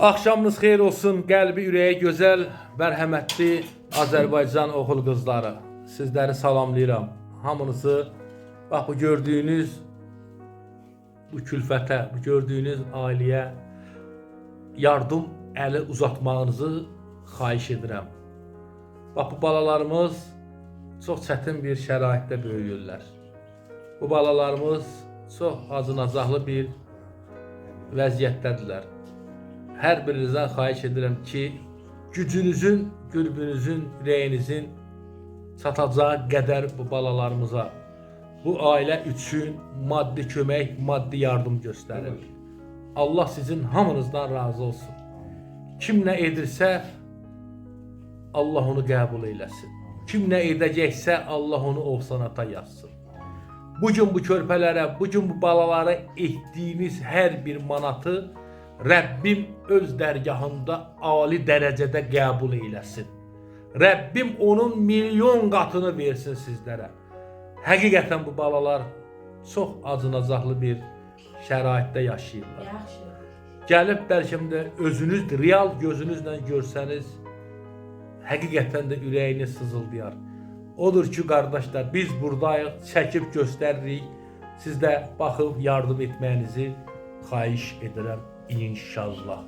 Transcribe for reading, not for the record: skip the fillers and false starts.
Axşamınız xeyir olsun, qəlbi ürəyə gözəl, mərhəmətli Azərbaycan oğul qızları. Sizləri salamlayıram. Hamınızı bax bu gördüyünüz bu külfətə, bu gördüyünüz ailəyə yardım əli uzatmağınızı xahiş edirəm. Bax bu balalarımız çox çətin bir şəraitdə böyüyürlər. Bu balalarımız çox acınacaqlı bir vəziyyətdədirlər. Hər birinizdən xahiş edirəm ki, gücünüzün, qülbünüzün, ürəyinizin çatacağı qədər bu balalarımıza, bu ailə üçün maddi kömək, maddi yardım göstərin. Allah sizin hamınızdan razı olsun. Kim nə edirsə, Allah onu qəbul eyləsin. Kim nə edəcəksə, Allah onu ovsanata yazsın. Bugün bu körpələrə, bugün bu balalara etdiyiniz hər bir manatı Rəbbim öz dərgahında ali dərəcədə qəbul eyləsin. Rəbbim onun milyon qatını versin sizlərə. Həqiqətən bu balalar çox acınacaqlı bir şəraitdə yaşayırlar. Gəlib bəlkə də özünüz real gözünüzlə görsəniz, həqiqətən də ürəyiniz sızıldayar. Odur ki, qardaşlar, biz buradayıq, çəkib göstəririk. Siz də baxıb yardım etməyinizi xahiş edirəm inşallah.